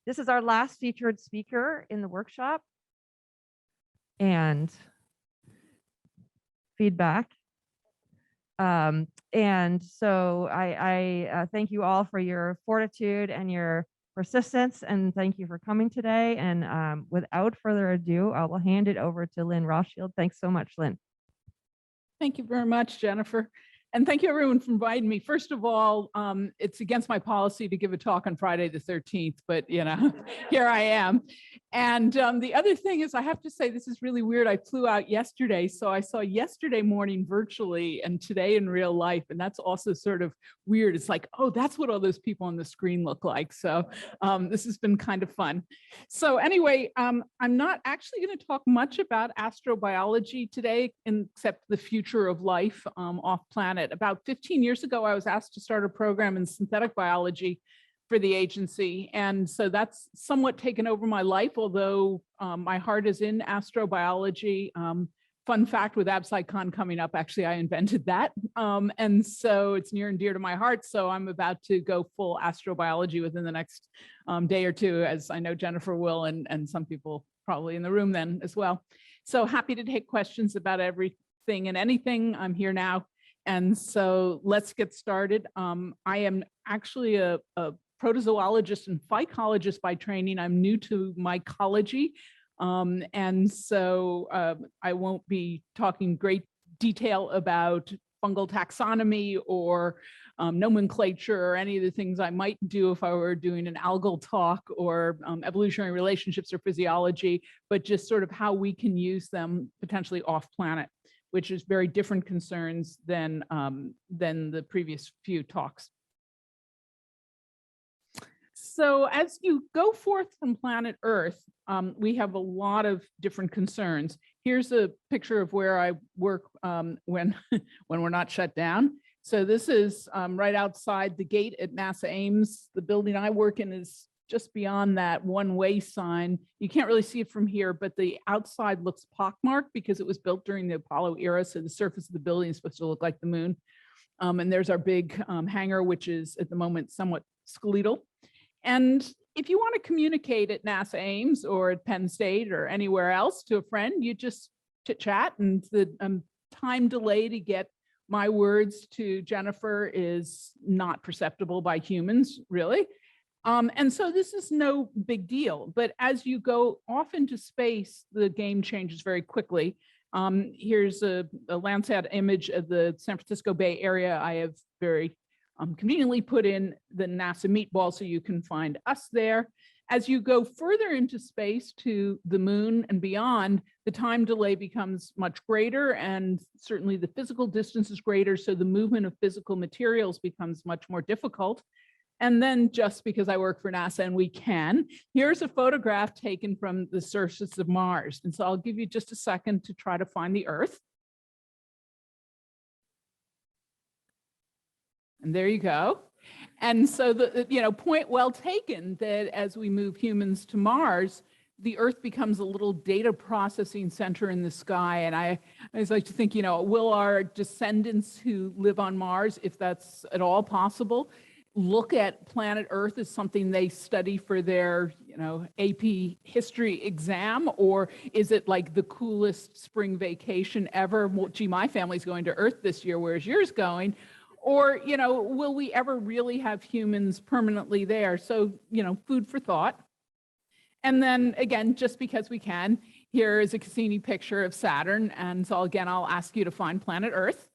This is our last featured speaker in the workshop. And feedback. And so I thank you all for your fortitude and your persistence, and thank you for coming today. And without further ado, I will hand it over to Lynn Rothschild. Thanks so much, Lynn. Thank you very much, Jennifer. And thank you everyone for inviting me. First of all, it's against my policy to give a talk on Friday the 13th, but you know, here I am. And the other thing is, I have to say, this is really weird. I flew out yesterday, so I saw yesterday morning virtually and today in real life. And that's also sort of weird. It's like, oh, that's what all those people on the screen look like. So this has been kind of fun. So anyway, I'm not actually going to talk much about astrobiology today, except the future of life off planet. About 15 years ago, I was asked to start a program in synthetic biology for the agency. And so that's somewhat taken over my life, although my heart is in astrobiology. Fun fact with AbSciCon coming up, actually, I invented that. And so it's near and dear to my heart. So I'm about to go full astrobiology within the next day or two, as I know Jennifer will, and some people probably in the room then as well. So happy to take questions about everything and anything. I'm here now. And so let's get started. I am actually a protozoologist and phycologist by training. I'm new to mycology. And so I won't be talking great detail about fungal taxonomy or nomenclature or any of the things I might do if I were doing an algal talk or evolutionary relationships or physiology, but just sort of how we can use them potentially off planet, which is very different concerns than the previous few talks. So as you go forth from planet Earth, we have a lot of different concerns. Here's a picture of where I work when we're not shut down. So this is right outside the gate at NASA Ames. The building I work in is just beyond that one-way sign. You can't really see it from here, but the outside looks pockmarked because it was built during the Apollo era. So the surface of the building is supposed to look like the moon. And there's our big hangar, which is at the moment somewhat skeletal. And if you want to communicate at NASA Ames or at Penn State or anywhere else to a friend, you just chit chat, and the time delay to get my words to Jennifer is not perceptible by humans, really. And so this is no big deal, but as you go off into space, the game changes very quickly. Here's a Landsat image of the San Francisco Bay Area. I have very conveniently put in the NASA meatball so you can find us there. As you go further into space to the moon and beyond, the time delay becomes much greater, and certainly the physical distance is greater, so the movement of physical materials becomes much more difficult. And then, just because I work for NASA and we can, here's a photograph taken from the surface of Mars. And so I'll give you just a second to try to find the Earth. And there you go. And so the point well taken that as we move humans to Mars, the Earth becomes a little data processing center in the sky. And I always like to think, will our descendants who live on Mars, if that's at all possible, look at planet Earth as something they study for their, AP history exam? Or is it like the coolest spring vacation ever? Well, gee, my family's going to Earth this year, where's yours going? Or, will we ever really have humans permanently there? So, food for thought. And then again, just because we can, here is a Cassini picture of Saturn. And so again, I'll ask you to find planet Earth.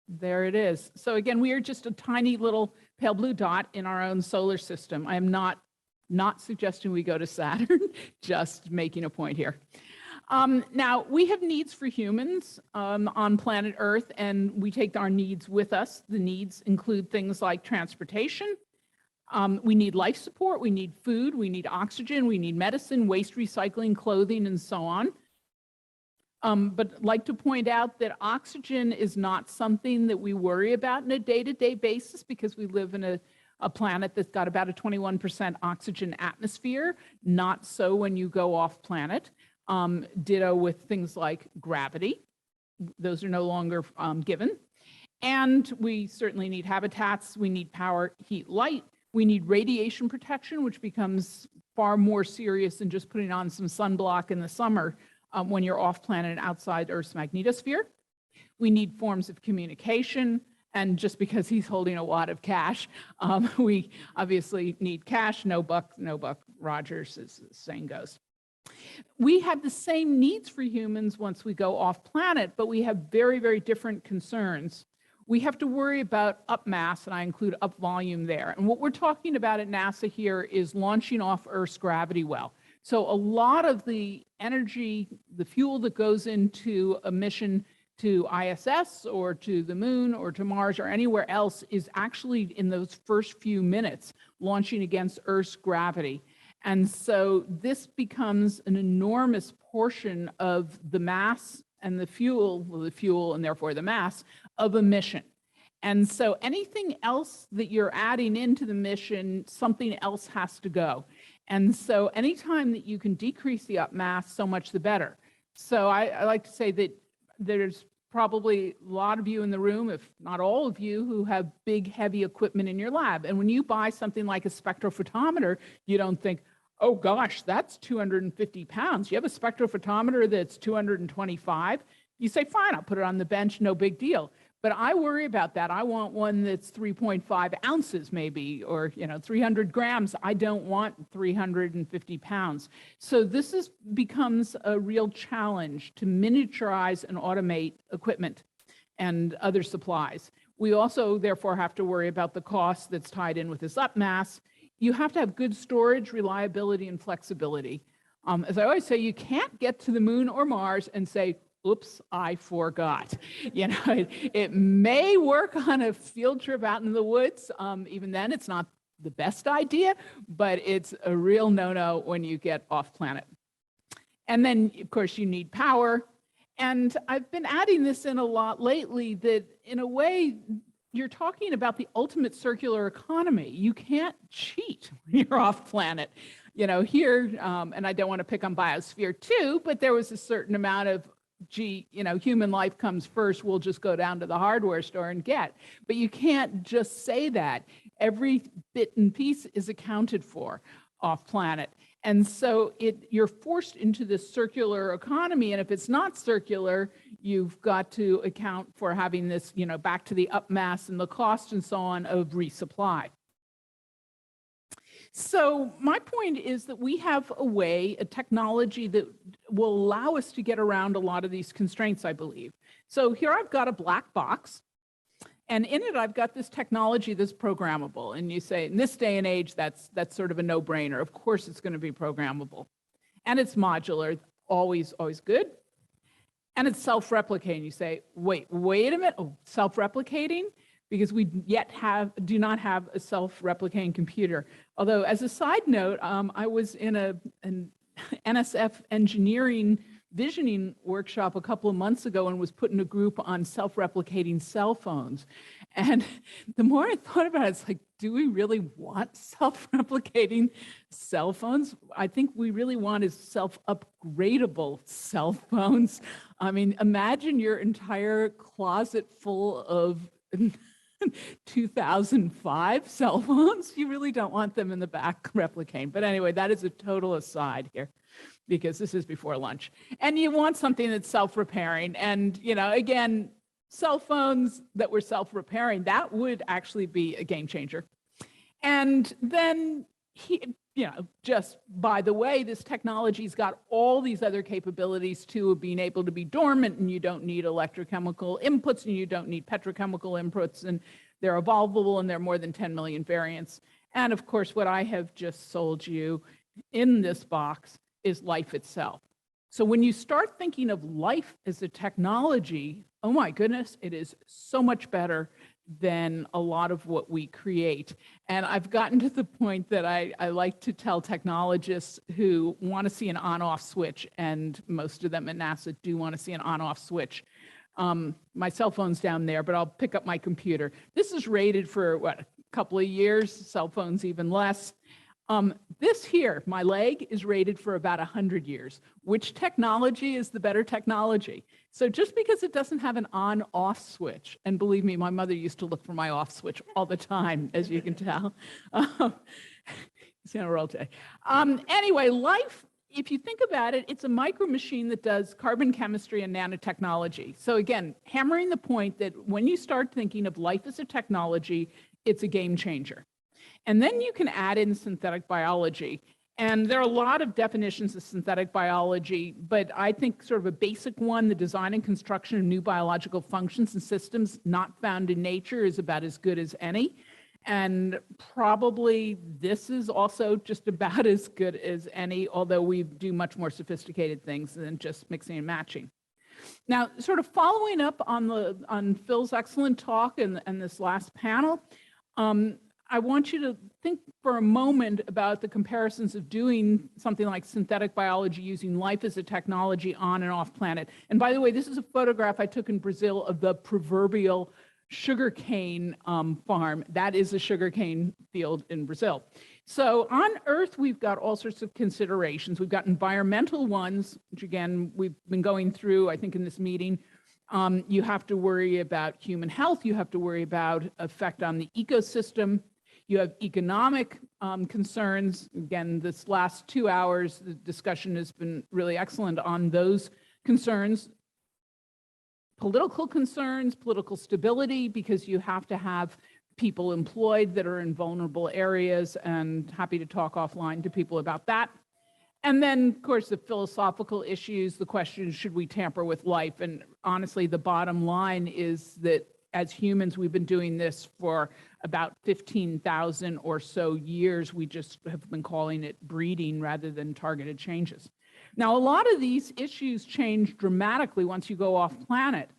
There it is. So again, we are just a tiny little pale blue dot in our own solar system. I am not suggesting we go to Saturn, just making a point here. Now, we have needs for humans on planet Earth, and we take our needs with us. The needs include things like transportation. We need life support. We need food. We need oxygen. We need medicine, waste recycling, clothing, and so on. But I'd like to point out that oxygen is not something that we worry about on a day-to-day basis because we live in a planet that's got about a 21% oxygen atmosphere. Not so when you go off planet. Ditto with things like gravity. Those are no longer given. And we certainly need habitats. We need power, heat, light. We need radiation protection, which becomes far more serious than just putting on some sunblock in the summer when you're off planet and outside Earth's magnetosphere. We need forms of communication. And just because he's holding a wad of cash, we obviously need cash. No buck, Rogers, as the saying goes. We have the same needs for humans once we go off planet, but we have very, very different concerns. We have to worry about up mass, and I include up volume there. And what we're talking about at NASA here is launching off Earth's gravity well. So a lot of the energy, the fuel that goes into a mission to ISS or to the moon or to Mars or anywhere else is actually in those first few minutes launching against Earth's gravity. And so this becomes an enormous portion of the mass and the fuel and therefore the mass of a mission. And so anything else that you're adding into the mission, something else has to go. And so anytime that you can decrease the up mass, so much the better. So I like to say that there's probably a lot of you in the room, if not all of you, who have big, heavy equipment in your lab. And when you buy something like a spectrophotometer, you don't think, oh gosh, that's 250 pounds. You have a spectrophotometer that's 225. You say, fine, I'll put it on the bench, no big deal. But I worry about that. I want one that's 3.5 ounces maybe, or 300 grams. I don't want 350 pounds. So this becomes a real challenge to miniaturize and automate equipment and other supplies. We also therefore have to worry about the cost that's tied in with this up mass. You have to have good storage, reliability, and flexibility. As I always say, you can't get to the moon or Mars and say, oops, I forgot. It may work on a field trip out in the woods. Even then, it's not the best idea, but it's a real no-no when you get off planet. And then, of course, you need power. And I've been adding this in a lot lately that, in a way, you're talking about the ultimate circular economy. You can't cheat when you're off planet. Here, and I don't want to pick on Biosphere 2, but there was a certain amount of human life comes first, we'll just go down to the hardware store and get. But you can't just say that. Every bit and piece is accounted for off planet. And so you're forced into this circular economy. And if it's not circular, you've got to account for having this, back to the up mass and the cost and so on of resupply. So my point is that we have a technology that will allow us to get around a lot of these constraints, I believe. So here I've got a black box, and in it I've got this technology that's programmable. And you say, in this day and age, that's sort of a no-brainer. Of course it's going to be programmable. And it's modular, always good. And it's self-replicating. You say, wait a minute, self-replicating? Because we do not have a self-replicating computer. Although, as a side note, I was in an NSF engineering visioning workshop a couple of months ago and was put in a group on self-replicating cell phones. And the more I thought about it, it's like, do we really want self-replicating cell phones? I think we really want is self-upgradable cell phones. I mean, imagine your entire closet full of 2005 cell phones. You really don't want them in the back replicating. But anyway, that is a total aside here, because this is before lunch. And you want something that's self-repairing. And, again, cell phones that were self-repairing, that would actually be a game changer. And then, just by the way, this technology's got all these other capabilities too, of being able to be dormant, and you don't need electrochemical inputs, and you don't need petrochemical inputs, and they're evolvable, and there are more than 10 million variants. And of course, what I have just sold you in this box is life itself. So when you start thinking of life as a technology, oh my goodness, it is so much better than a lot of what we create. And I've gotten to the point that I like to tell technologists who want to see an on-off switch, and most of them at NASA do want to see an on-off switch. My cell phone's down there, but I'll pick up my computer. This is rated for, a couple of years, cell phones even less. This here, my leg, is rated for about 100 years. Which technology is the better technology? So just because it doesn't have an on-off switch, and believe me, my mother used to look for my off switch all the time, as you can tell. It's gonna roll today. Anyway, life, if you think about it, it's a micro machine that does carbon chemistry and nanotechnology. So again, hammering the point that when you start thinking of life as a technology, it's a game changer. And then you can add in synthetic biology. And there are a lot of definitions of synthetic biology, but I think sort of a basic one, the design and construction of new biological functions and systems not found in nature, is about as good as any. And probably this is also just about as good as any, although we do much more sophisticated things than just mixing and matching. Now, sort of following up on Phil's excellent talk and this last panel, I want you to think for a moment about the comparisons of doing something like synthetic biology using life as a technology on and off planet. And by the way, this is a photograph I took in Brazil of the proverbial sugarcane farm. That is a sugarcane field in Brazil. So on Earth, we've got all sorts of considerations. We've got environmental ones, which again, we've been going through, I think, in this meeting. You have to worry about human health. You have to worry about effect on the ecosystem. You have economic concerns. Again, this last 2 hours, the discussion has been really excellent on those concerns. Political concerns, political stability, because you have to have people employed that are in vulnerable areas, and happy to talk offline to people about that. And then, of course, the philosophical issues, the question, should we tamper with life? And honestly, the bottom line is that as humans, we've been doing this for about 15,000 or so years. We just have been calling it breeding rather than targeted changes. Now, a lot of these issues change dramatically once you go off planet.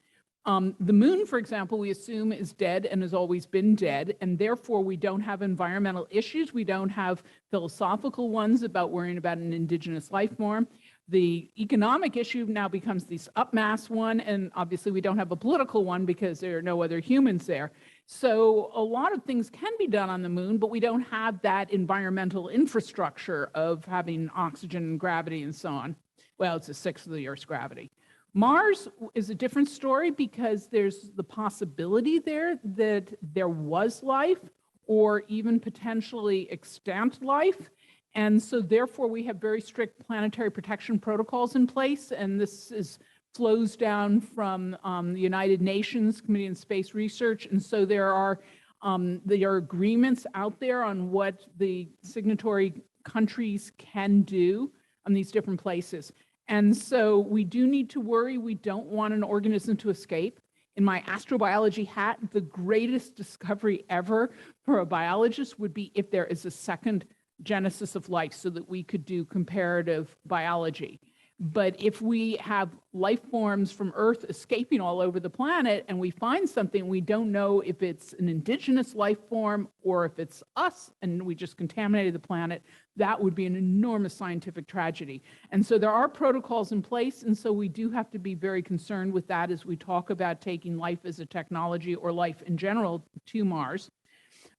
The moon, for example, we assume is dead and has always been dead, and therefore we don't have environmental issues. We don't have philosophical ones about worrying about an indigenous life form. The economic issue now becomes this upmass one, and obviously we don't have a political one because there are no other humans there. So a lot of things can be done on the moon, but we don't have that environmental infrastructure of having oxygen and gravity and so on. Well, it's a sixth of the Earth's gravity. Mars is a different story because there's the possibility there that there was life or even potentially extant life. And so therefore we have very strict planetary protection protocols in place. And this flows down from the United Nations Committee on Space Research. And so there are agreements out there on what the signatory countries can do on these different places. And so we do need to worry. We don't want an organism to escape. In my astrobiology hat, the greatest discovery ever for a biologist would be if there is a second genesis of life so that we could do comparative biology. But if we have life forms from Earth escaping all over the planet and we find something, we don't know if it's an indigenous life form or if it's us and we just contaminated the planet, that would be an enormous scientific tragedy. And so there are protocols in place, and so we do have to be very concerned with that as we talk about taking life as a technology or life in general to Mars.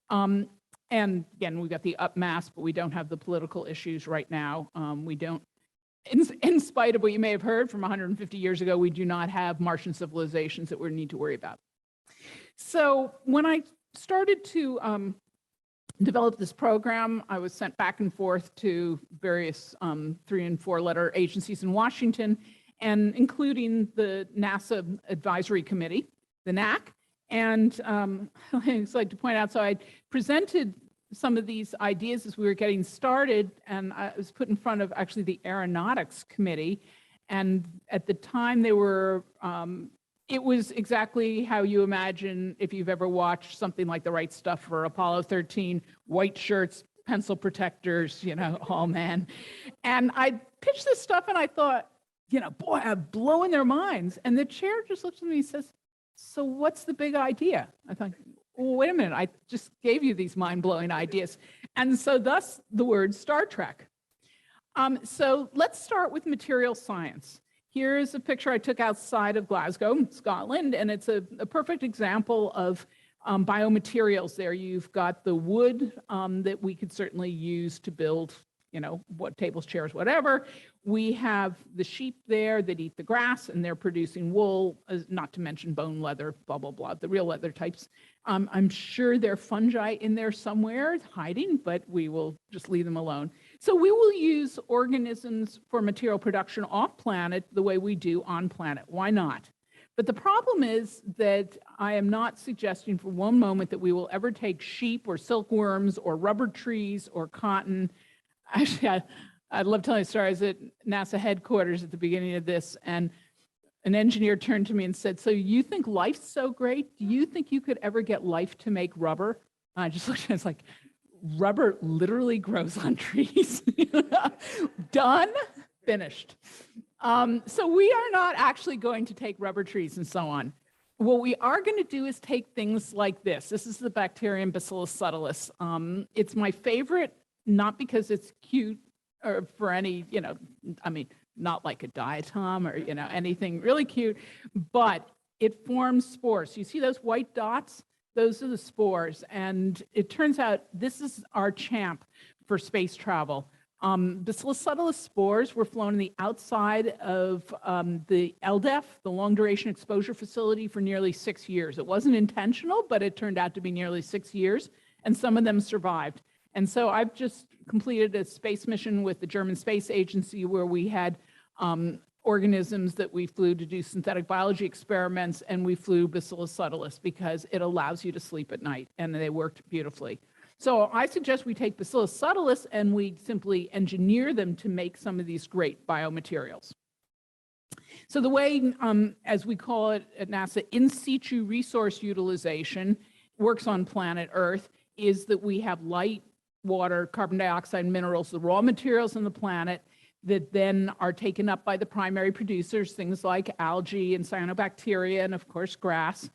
And again, we've got the upmass, but we don't have the political issues right now. We don't. In spite of what you may have heard from 150 years ago, we do not have Martian civilizations that we need to worry about. So when I started to develop this program, I was sent back and forth to various 3- and 4-letter agencies in Washington, and including the NASA Advisory Committee, the NAC. And I just like to point out, so I presented some of these ideas as we were getting started, and I was put in front of actually the Aeronautics Committee. And at the time they were, it was exactly how you imagine if you've ever watched something like The Right Stuff for Apollo 13, white shirts, pencil protectors, you know, all man. And I pitched this stuff and I thought, you know, boy, I'm blowing their minds. And the chair just looks at me and says, so what's the big idea? I thought, well, wait a minute, I just gave you these mind-blowing ideas. And so thus the word Star Trek. So let's start with material science. Here is a picture I took outside of Glasgow, Scotland, and it's a perfect example of Biomaterials there, you've got the wood that we could certainly use to build, what tables, chairs, whatever. We have the sheep there that eat the grass and they're producing wool, not to mention bone leather, blah, blah, blah, the real leather types. I'm sure there are fungi in there somewhere hiding, but we will just leave them alone. So we will use organisms for material production off planet the way we do on planet. Why not? But the problem is that I am not suggesting for one moment that we will ever take sheep or silkworms or rubber trees or cotton. Actually, I'd love telling you stories at NASA headquarters at the beginning of this, and an engineer turned to me and said, "So you think life's so great? Do you think you could ever get life to make rubber?" And I just looked at it, it's like, rubber literally grows on trees. Done, finished. So we are not actually going to take rubber trees and so on. What we are going to do is take things like this. This is the bacterium Bacillus subtilis. It's my favorite, not because it's cute or for any, not like a diatom or, anything really cute, but it forms spores. You see those white dots? Those are the spores. And it turns out this is our champ for space travel. Bacillus subtilis spores were flown in the outside of the LDEF, the Long Duration Exposure Facility, for nearly 6 years. It wasn't intentional, but it turned out to be nearly 6 years, and some of them survived. And so I've just completed a space mission with the German Space Agency where we had organisms that we flew to do synthetic biology experiments, and we flew Bacillus subtilis because it allows you to sleep at night, and they worked beautifully. So I suggest we take Bacillus subtilis and we simply engineer them to make some of these great biomaterials. So the way, as we call it at NASA, in situ resource utilization works on planet Earth is that we have light, water, carbon dioxide, minerals, the raw materials on the planet that then are taken up by the primary producers, things like algae and cyanobacteria and of course grass.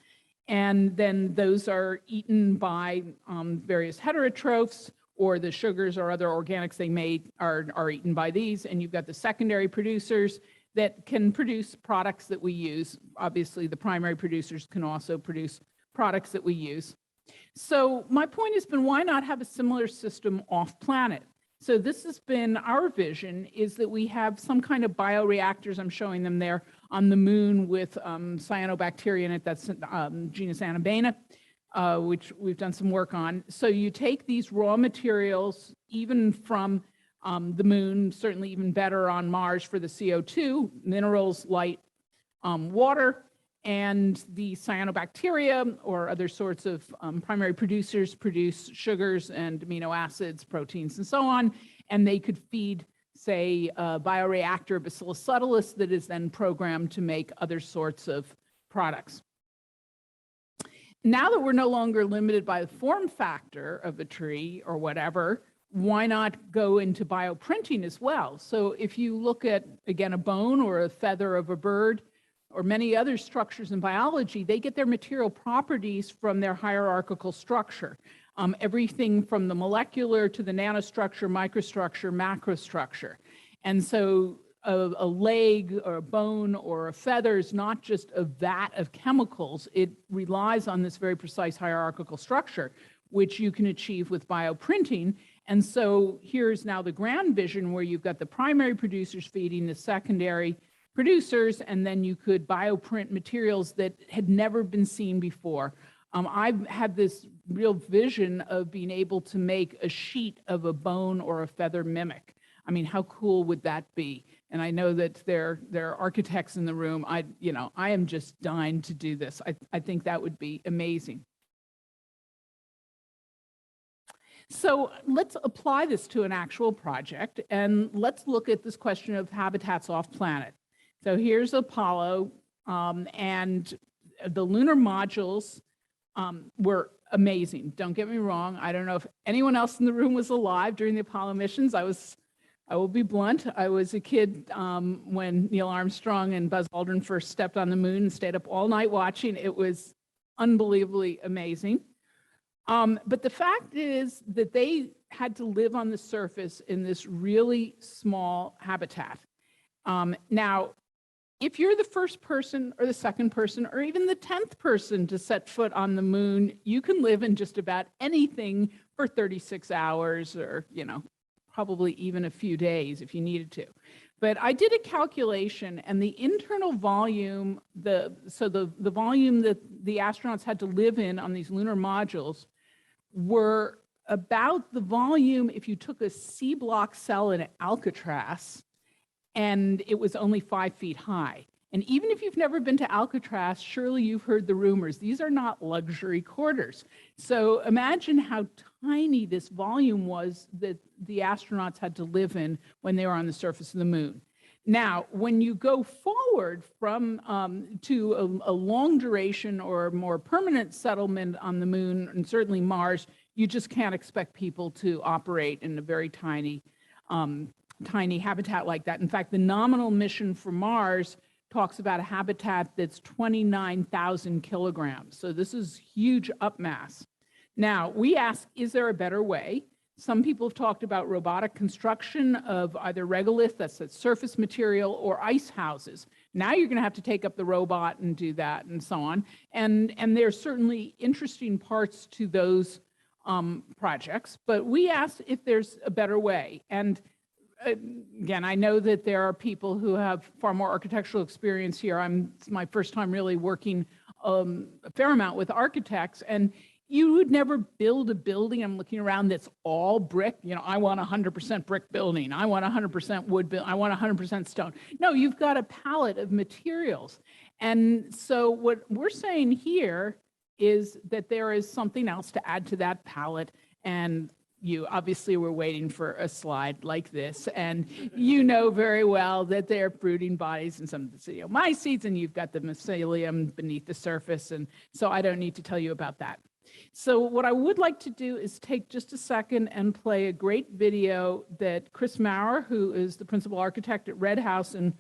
And then those are eaten by various heterotrophs, or the sugars or other organics they made are eaten by these. And you've got the secondary producers that can produce products that we use. Obviously, the primary producers can also produce products that we use. So my point has been, why not have a similar system off planet? So this has been our vision, is that we have some kind of bioreactors, I'm showing them there, on the moon with cyanobacteria in it, that's genus Anabaena, which we've done some work on. So you take these raw materials, even from the moon, certainly even better on Mars for the CO2, minerals, light, water, and the cyanobacteria or other sorts of primary producers produce sugars and amino acids, proteins, and so on, and they could feed, say, a bioreactor Bacillus subtilis that is then programmed to make other sorts of products. Now that we're no longer limited by the form factor of a tree or whatever, why not go into bioprinting as well? So if you look at, again, a bone or a feather of a bird, or many other structures in biology, they get their material properties from their hierarchical structure. Everything from the molecular to the nanostructure, microstructure, macrostructure. And so a leg or a bone or a feather is not just a vat of chemicals. It relies on this very precise hierarchical structure, which you can achieve with bioprinting. And so here's now the grand vision where you've got the primary producers feeding the secondary producers, and then you could bioprint materials that had never been seen before. I've had this real vision of being able to make a sheet of a bone or a feather mimic. I mean, how cool would that be? And I know that there are architects in the room. I am just dying to do this. I think that would be amazing. So let's apply this to an actual project, and let's look at this question of habitats off planet. So here's Apollo, and the lunar modules were amazing. Don't get me wrong. I don't know if anyone else in the room was alive during the Apollo missions. I will be blunt. I was a kid when Neil Armstrong and Buzz Aldrin first stepped on the moon and stayed up all night watching. It was unbelievably amazing. But the fact is that they had to live on the surface in this really small habitat. Now, if you're the first person or the second person or even the 10th person to set foot on the moon, you can live in just about anything for 36 hours or, probably even a few days if you needed to. But I did a calculation, and the internal volume, the volume that the astronauts had to live in on these lunar modules were about the volume if you took a C block cell in Alcatraz and it was only 5 feet high. And even if you've never been to Alcatraz, surely you've heard the rumors. These are not luxury quarters. So imagine how tiny this volume was that the astronauts had to live in when they were on the surface of the moon. Now, when you go forward from to a long duration or more permanent settlement on the moon, and certainly Mars, you just can't expect people to operate in a very tiny habitat like that. In fact, the nominal mission for Mars talks about a habitat that's 29,000 kilograms. So this is huge upmass. Now, we ask, is there a better way? Some people have talked about robotic construction of either regolith, that's that surface material, or ice houses. Now you're going to have to take up the robot and do that and so on. And there's certainly interesting parts to those projects, but we asked if there's a better way. And again, I know that there are people who have far more architectural experience here. It's my first time really working a fair amount with architects, and you would never build a building, I'm looking around, that's all brick. I want 100% brick building. I want 100% wood building. I want 100% stone. No, you've got a palette of materials. And so what we're saying here is that there is something else to add to that palette. And you obviously were waiting for a slide like this, and you know very well that they're fruiting bodies and some of the cereomycetes, and you've got the mycelium beneath the surface, and so I don't need to tell you about that. So what I would like to do is take just a second and play a great video that Chris Maurer, who is the principal architect at Red House and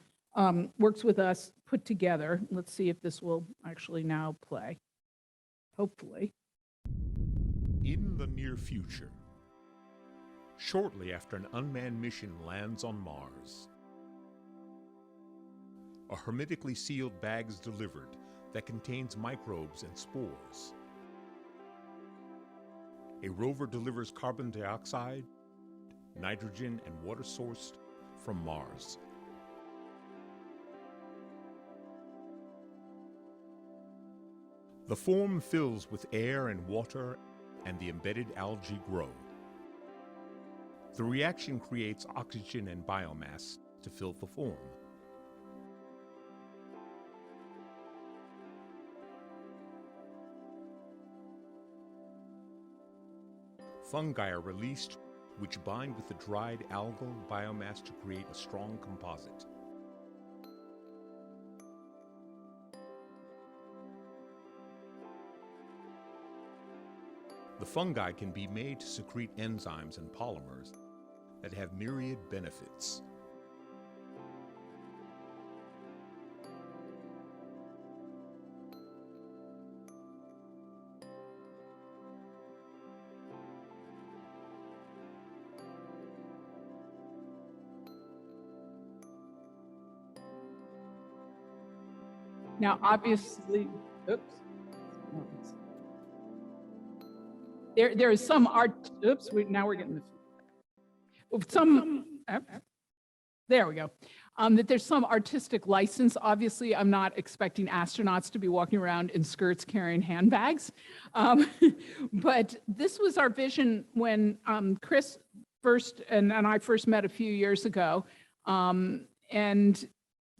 works with us, put together. Let's see if this will actually now play, hopefully. In the near future, shortly after an unmanned mission lands on Mars, a hermetically sealed bag is delivered that contains microbes and spores. A rover delivers carbon dioxide, nitrogen, and water sourced from Mars. The form fills with air and water, and the embedded algae grow. The reaction creates oxygen and biomass to fill the form. Fungi are released, which bind with the dried algal biomass to create a strong composite. The fungi can be made to secrete enzymes and polymers that have myriad benefits. Now, obviously, oops. There is some art, oops, now we're getting there we go. That there's some artistic license. Obviously, I'm not expecting astronauts to be walking around in skirts carrying handbags. But this was our vision when Chris first and I first met a few years ago. And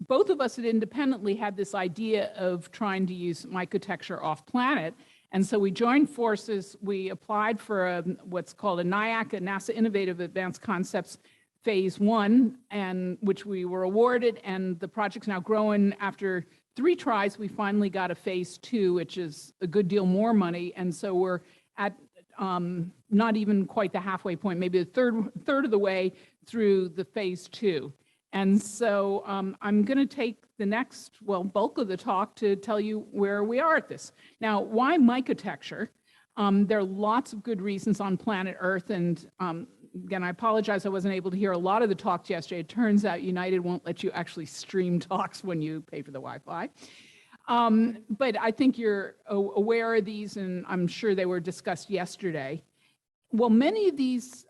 both of us had independently had this idea of trying to use mycotecture off planet. And so we joined forces. We applied for what's called a NIAC, a NASA Innovative Advanced Concepts Phase 1, and which we were awarded. And the project's now growing. After 3 tries, we finally got a Phase 2, which is a good deal more money. And so we're at not even quite the halfway point, maybe the third of the way through the Phase 2. And so I'm going to take the next, bulk of the talk to tell you where we are at this. Now, why mycotecture? There are lots of good reasons on planet Earth, and again, I apologize, I wasn't able to hear a lot of the talks yesterday. It turns out United won't let you actually stream talks when you pay for the Wi-Fi. But I think you're aware of these, and I'm sure they were discussed yesterday. Well, many of these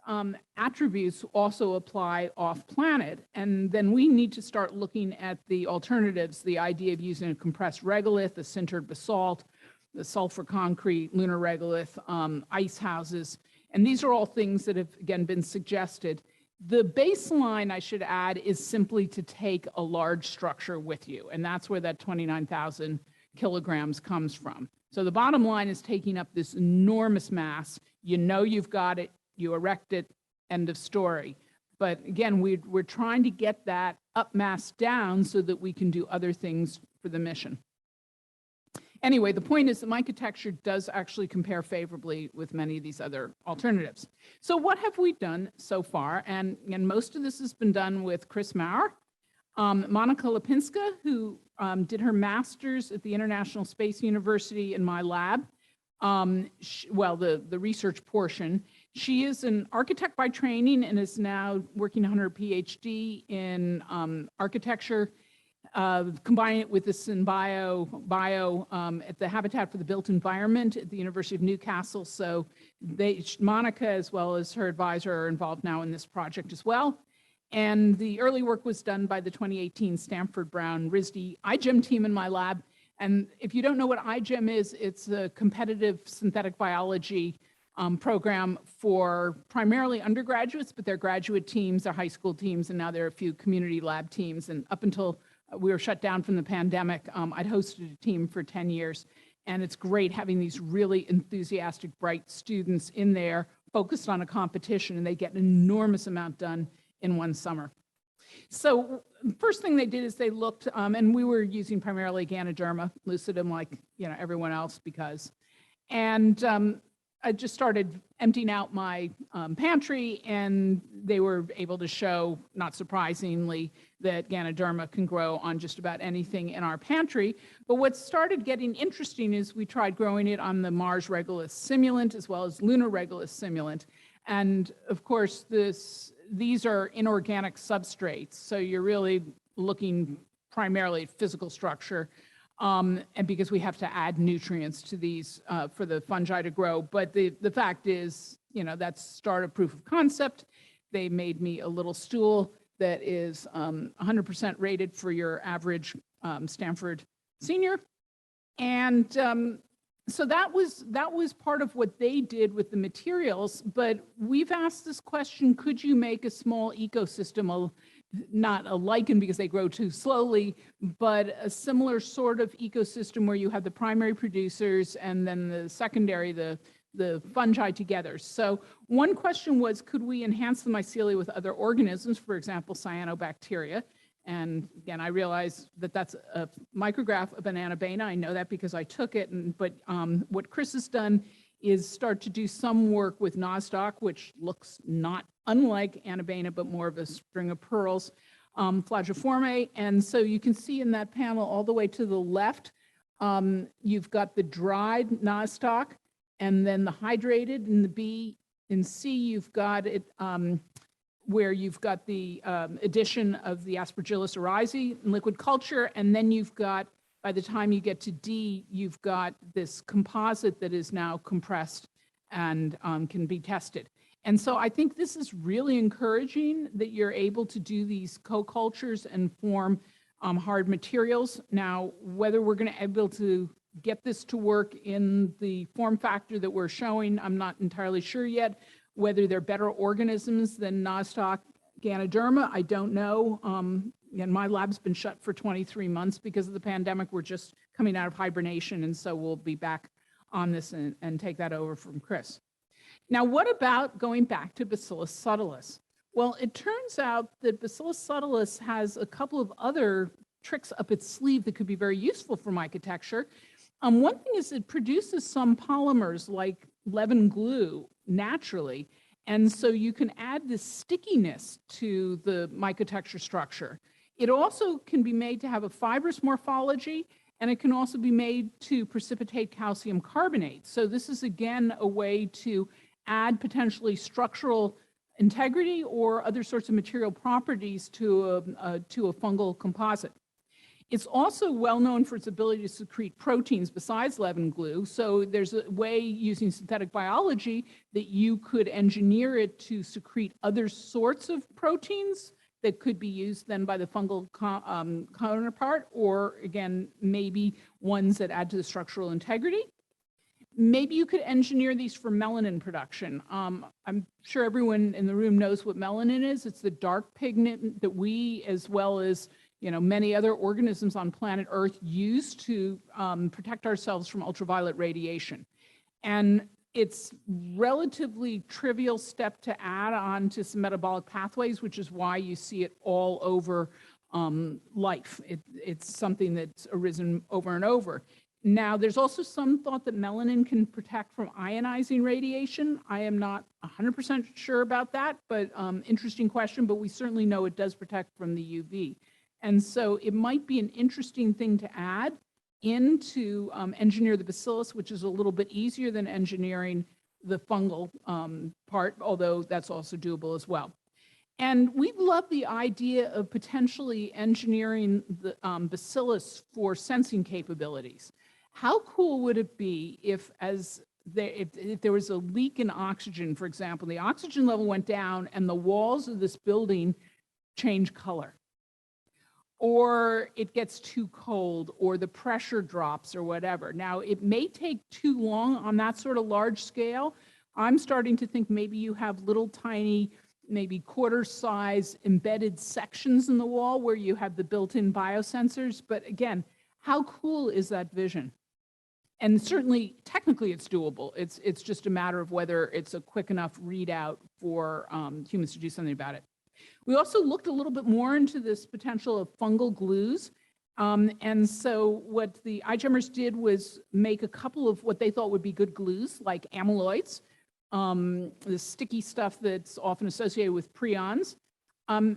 attributes also apply off-planet, and then we need to start looking at the alternatives, the idea of using a compressed regolith, a sintered basalt, the sulfur concrete, lunar regolith, ice houses, and these are all things that have, again, been suggested. The baseline, I should add, is simply to take a large structure with you, and that's where that 29,000 kilograms comes from. So the bottom line is taking up this enormous mass. You know you've got it, you erect it, end of story. But again, we're trying to get that up mass down so that we can do other things for the mission. Anyway, the point is that Mycotecture does actually compare favorably with many of these other alternatives. So what have we done so far? And most of this has been done with Chris Maurer, Monica Lipinska, who did her master's at the International Space University in my lab. The research portion. She is an architect by training and is now working on her PhD in architecture, combining it with the synbio at the Habitat for the Built Environment at the University of Newcastle. So Monica, as well as her advisor, are involved now in this project as well. And the early work was done by the 2018 Stanford Brown RISD iGEM team in my lab. And if you don't know what iGEM is, it's a competitive synthetic biology program for primarily undergraduates, but they're graduate teams, they're high school teams, and now there are a few community lab teams. And up until we were shut down from the pandemic, I'd hosted a team for 10 years. And it's great having these really enthusiastic, bright students in there focused on a competition, and they get an enormous amount done in one summer. So the first thing they did is they looked, and we were using primarily Ganoderma lucidum, like everyone else, and I just started emptying out my pantry, and they were able to show, not surprisingly, that Ganoderma can grow on just about anything in our pantry. But what started getting interesting is we tried growing it on the Mars regolith simulant as well as lunar regolith simulant, and of course these are inorganic substrates, so you're really looking primarily at physical structure, and because we have to add nutrients to these for the fungi to grow. But the fact is, that's start of proof of concept. They made me a little stool that is 100% rated for your average Stanford senior, and so that was part of what they did with the materials. But we've asked this question: could you make a small ecosystem, not a lichen because they grow too slowly, but a similar sort of ecosystem where you have the primary producers and then the secondary, the fungi together? So one question was, could we enhance the mycelia with other organisms, for example, cyanobacteria? And again, I realize that that's a micrograph of an Anabaena. I know that because I took it. But what Chris has done is start to do some work with nostoc, which looks not unlike Anabaena, but more of a string of pearls, flagiforme. And so you can see in that panel all the way to the left, you've got the dried nostoc, and then the hydrated in the B. In C, you've got it where you've got the addition of the Aspergillus oryzae in liquid culture, and then you've got, by the time you get to D, you've got this composite that is now compressed and can be tested. And so I think this is really encouraging that you're able to do these co-cultures and form hard materials. Now, whether we're going to be able to get this to work in the form factor that we're showing, I'm not entirely sure yet. Whether they're better organisms than nostoc Ganoderma, I don't know. And my lab's been shut for 23 months because of the pandemic. We're just coming out of hibernation, and so we'll be back on this and take that over from Chris. Now, what about going back to Bacillus subtilis? Well, it turns out that Bacillus subtilis has a couple of other tricks up its sleeve that could be very useful for mycotecture. One thing is it produces some polymers like leaven glue naturally, and so you can add this stickiness to the mycotecture structure. It also can be made to have a fibrous morphology, and it can also be made to precipitate calcium carbonate. So this is again a way to add potentially structural integrity or other sorts of material properties to a fungal composite. It's also well known for its ability to secrete proteins besides leaven glue. So there's a way using synthetic biology that you could engineer it to secrete other sorts of proteins that could be used then by the fungal counterpart, or again, maybe ones that add to the structural integrity. Maybe you could engineer these for melanin production. I'm sure everyone in the room knows what melanin is. It's the dark pigment that we, as well as many other organisms on planet Earth, use to protect ourselves from ultraviolet radiation. And it's relatively trivial step to add on to some metabolic pathways, which is why you see it all over life. It's something that's arisen over and over. Now, there's also some thought that melanin can protect from ionizing radiation. I am not 100% sure about that, but interesting question, but we certainly know it does protect from the UV. And so it might be an interesting thing to add in to engineer the bacillus, which is a little bit easier than engineering the fungal part, although that's also doable as well. And we love the idea of potentially engineering the bacillus for sensing capabilities. How cool would it be if there was a leak in oxygen, for example, the oxygen level went down and the walls of this building change color? Or it gets too cold, or the pressure drops, or whatever. Now, it may take too long on that sort of large scale. I'm starting to think maybe you have little tiny, maybe quarter-size embedded sections in the wall where you have the built-in biosensors. But again, how cool is that vision? And certainly, technically, it's doable. It's just a matter of whether it's a quick enough readout for humans to do something about it. We also looked a little bit more into this potential of fungal glues. And so what the iGEMers did was make a couple of what they thought would be good glues, like amyloids, the sticky stuff that's often associated with prions,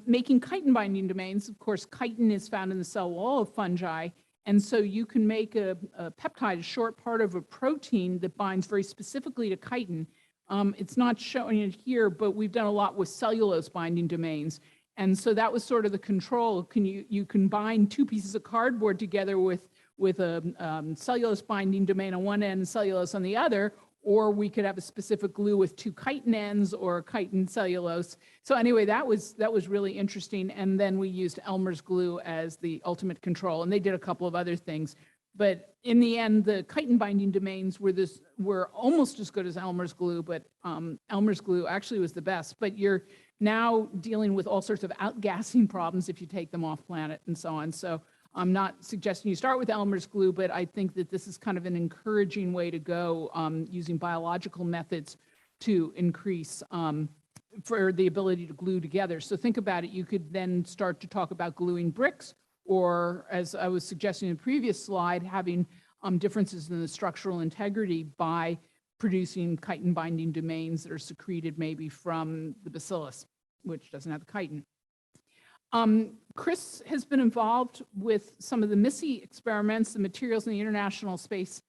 making chitin binding domains. Of course, chitin is found in the cell wall of fungi. And so you can make a peptide, a short part of a protein that binds very specifically to chitin. It's not showing it here, but we've done a lot with cellulose binding domains. And so that was sort of the control. You combine two pieces of cardboard together with a cellulose binding domain on one end and cellulose on the other, or we could have a specific glue with two chitin ends or chitin cellulose. So anyway, that was really interesting. And then we used Elmer's glue as the ultimate control, and they did a couple of other things. But in the end, the chitin binding domains were almost as good as Elmer's glue, but Elmer's glue actually was the best. But you're now dealing with all sorts of outgassing problems if you take them off planet and so on. So I'm not suggesting you start with Elmer's glue, but I think that this is kind of an encouraging way to go, using biological methods to increase for the ability to glue together. So think about it. You could then start to talk about gluing bricks, or as I was suggesting in the previous slide, having differences in the structural integrity by producing chitin binding domains that are secreted maybe from the bacillus, which doesn't have the chitin. Chris has been involved with some of the MISSI experiments, the materials in the International Space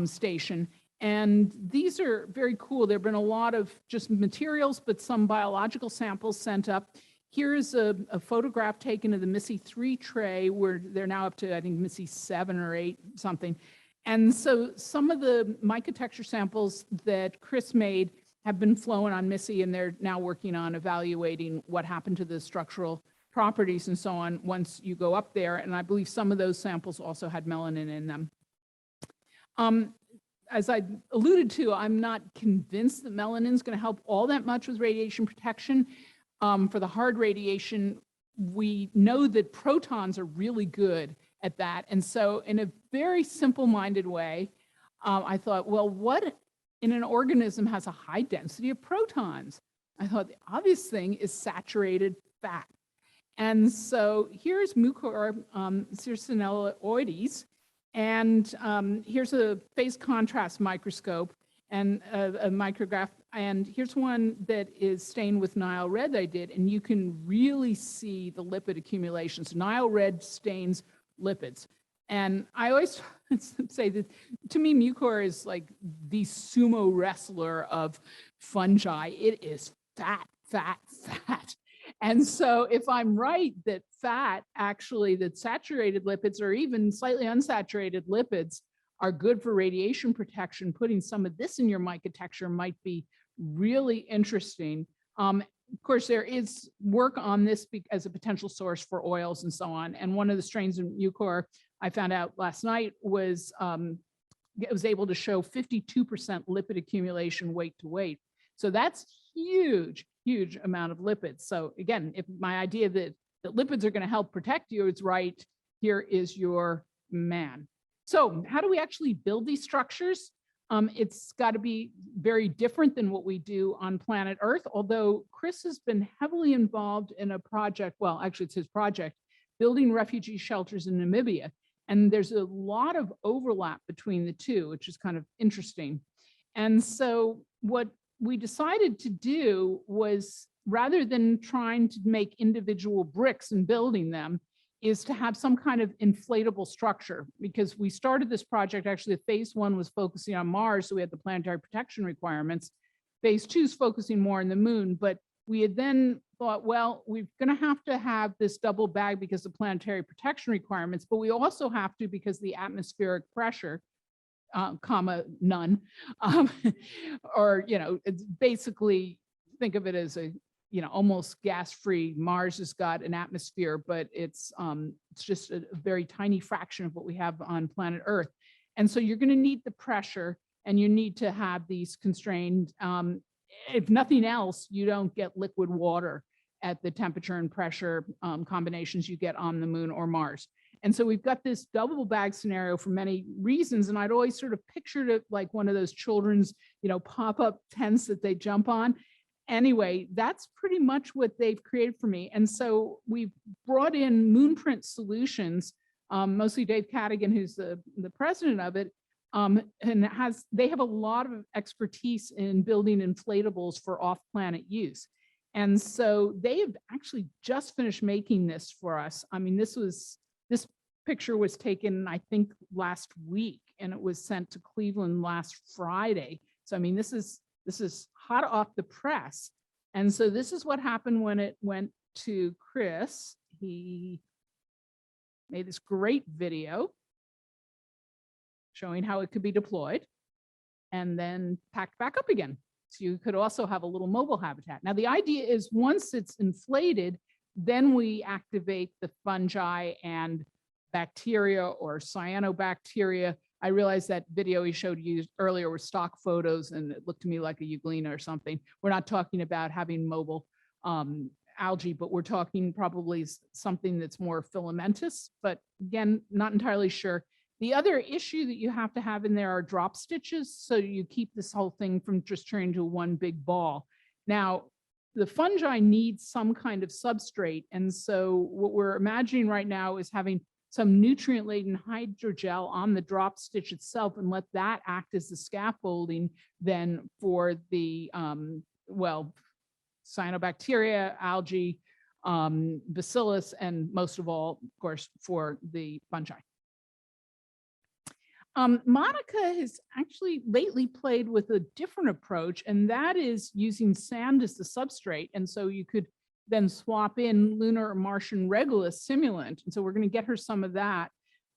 Station, and these are very cool. There have been a lot of just materials, but some biological samples sent up. Here is a photograph taken of the MISSI 3 tray, where they're now up to, I think, MISSI 7 or 8, something. And so some of the mycotecture samples that Chris made have been flown on MISSI, and they're now working on evaluating what happened to the structural properties and so on once you go up there. And I believe some of those samples also had melanin in them. As I alluded to, I'm not convinced that melanin is going to help all that much with radiation protection. For the hard radiation, we know that protons are really good at that. And so in a very simple-minded way, I thought, well, what in an organism has a high density of protons? I thought the obvious thing is saturated fat. And so here's Mucor circinelloides, and here's a phase contrast microscope and a micrograph. And here's one that is stained with Nile red that I did, and you can really see the lipid accumulation. So Nile red stains lipids. And I always say that, to me, Mucor is like the sumo wrestler of fungi. It is fat, fat. And so if I'm right that fat, actually, that saturated lipids or even slightly unsaturated lipids are good for radiation protection, putting some of this in your mycotecture might be really interesting. Of course, there is work on this as a potential source for oils and so on. And one of the strains in Mucor I found out last night was it was able to show 52% lipid accumulation weight to weight. So that's huge, huge amount of lipids. So again, if my idea that lipids are going to help protect you is right, here is your man. So how do we actually build these structures? It's got to be very different than what we do on planet Earth, although Chris has been heavily involved in a project, well, actually it's his project, building refugee shelters in Namibia. And there's a lot of overlap between the two, which is kind of interesting. And so what we decided to do was, rather than trying to make individual bricks and building them, is to have some kind of inflatable structure. Because we started this project, actually phase 1 was focusing on Mars, so we had the planetary protection requirements. Phase 2 is focusing more on the moon, but we had then thought, well, we're going to have this double bag because of planetary protection requirements, but we also have to because the atmospheric pressure, comma, none, or, it's basically, think of it as a, almost gas-free. Mars has got an atmosphere, but it's just a very tiny fraction of what we have on planet Earth. And so you're going to need the pressure, and you need to have these constrained, if nothing else, you don't get liquid water at the temperature and pressure combinations you get on the moon or Mars. And so we've got this double bag scenario for many reasons. And I'd always sort of pictured it like one of those children's, pop-up tents that they jump on. Anyway, that's pretty much what they've created for me. And so we've brought in Moonprint Solutions, mostly Dave Cadigan, who's the president of it, and they have a lot of expertise in building inflatables for off-planet use. And so they have actually just finished making this for us. I mean, this picture was taken, I think, last week, and it was sent to Cleveland last Friday. So, I mean, this is hot off the press. And so this is what happened when it went to Chris. He made this great video showing how it could be deployed and then packed back up again. So you could also have a little mobile habitat. Now, the idea is once it's inflated, then we activate the fungi and bacteria or cyanobacteria. I realized that video he showed you earlier were stock photos, and it looked to me like a euglena or something. We're not talking about having mobile algae, but we're talking probably something that's more filamentous, but again, not entirely sure. The other issue that you have to have in there are drop stitches, so you keep this whole thing from just turning into one big ball. Now, the fungi need some kind of substrate, and so what we're imagining right now is having some nutrient-laden hydrogel on the drop stitch itself and let that act as the scaffolding then for the, cyanobacteria, algae, bacillus, and most of all, of course, for the fungi. Monica has actually lately played with a different approach, and that is using sand as the substrate. And so you could then swap in lunar or Martian regolith simulant. And so we're going to get her some of that.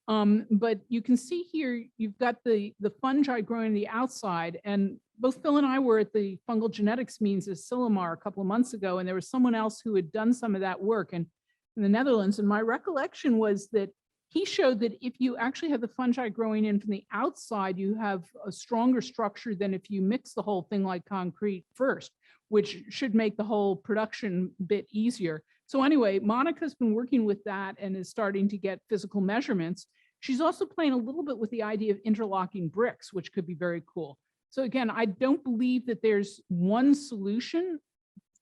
But you can see here, you've got the fungi growing on the outside. And both Phil and I were at the fungal genetics meetings at Silomar a couple of months ago, and there was someone else who had done some of that work in the Netherlands. And my recollection was that he showed that if you actually have the fungi growing in from the outside, you have a stronger structure than if you mix the whole thing like concrete first, which should make the whole production bit easier. So anyway, Monica's been working with that and is starting to get physical measurements. She's also playing a little bit with the idea of interlocking bricks, which could be very cool. So again, I don't believe that there's one solution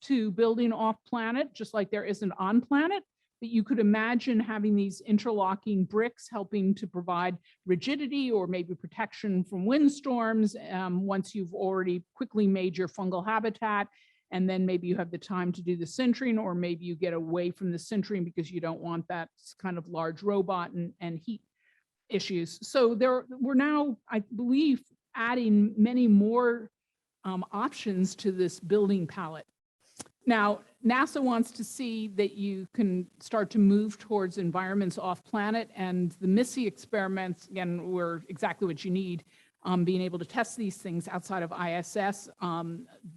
to building off planet, just like there isn't on planet. But you could imagine having these interlocking bricks helping to provide rigidity or maybe protection from windstorms once you've already quickly made your fungal habitat, and then maybe you have the time to do the sintering, or maybe you get away from the sintering because you don't want that kind of large robot and heat issues. So we're now, I believe, adding many more options to this building palette. Now, NASA wants to see that you can start to move towards environments off planet, and the MISSY experiments, again, were exactly what you need. Being able to test these things outside of ISS,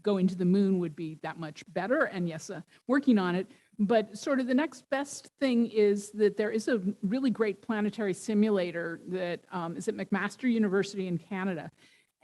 going to the moon would be that much better, and yes, working on it. But sort of the next best thing is that there is a really great planetary simulator that is at McMaster University in Canada.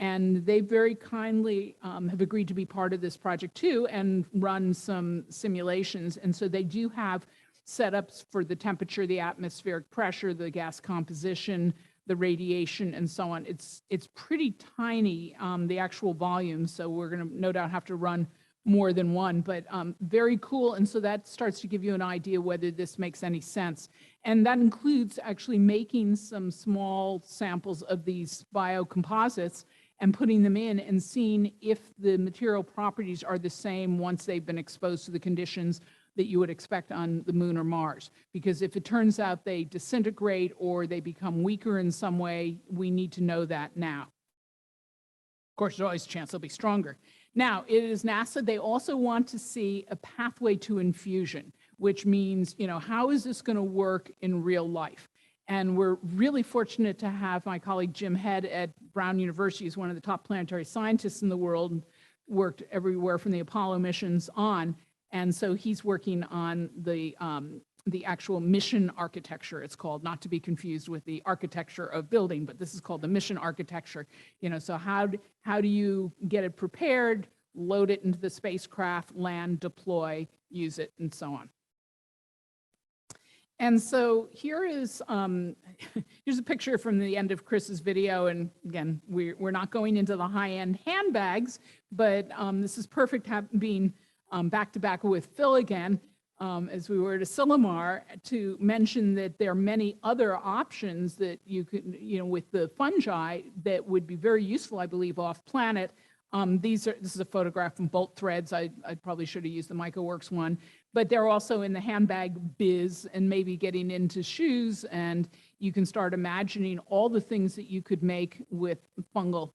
And they very kindly have agreed to be part of this project too and run some simulations. And so they do have setups for the temperature, the atmospheric pressure, the gas composition, the radiation, and so on. It's pretty tiny, the actual volume. So we're going to no doubt have to run more than one, but very cool. And so that starts to give you an idea whether this makes any sense. And that includes actually making some small samples of these biocomposites and putting them in and seeing if the material properties are the same once they've been exposed to the conditions that you would expect on the moon or Mars. Because if it turns out they disintegrate or they become weaker in some way, we need to know that now. Of course, there's always a chance they'll be stronger. Now, it is NASA. They also want to see a pathway to infusion, which means, you know, how is this going to work in real life? And we're really fortunate to have my colleague Jim Head at Brown University, who's one of the top planetary scientists in the world, and worked everywhere from the Apollo missions on. And so he's working on the actual mission architecture, it's called, not to be confused with the architecture of building, but this is called the mission architecture. You know, so how do you get it prepared, load it into the spacecraft, land, deploy, use it, and so on. And so here is, here's a picture from the end of Chris's video. And again, we're not going into the high-end handbags, but this is perfect being back to back with Phil again, as we were at Asilomar, to mention that there are many other options that you could, you know, with the fungi that would be very useful, I believe, off planet. This is a photograph from Bolt Threads. I probably should have used the MycoWorks one, but they're also in the handbag biz and maybe getting into shoes, and you can start imagining all the things that you could make with fungal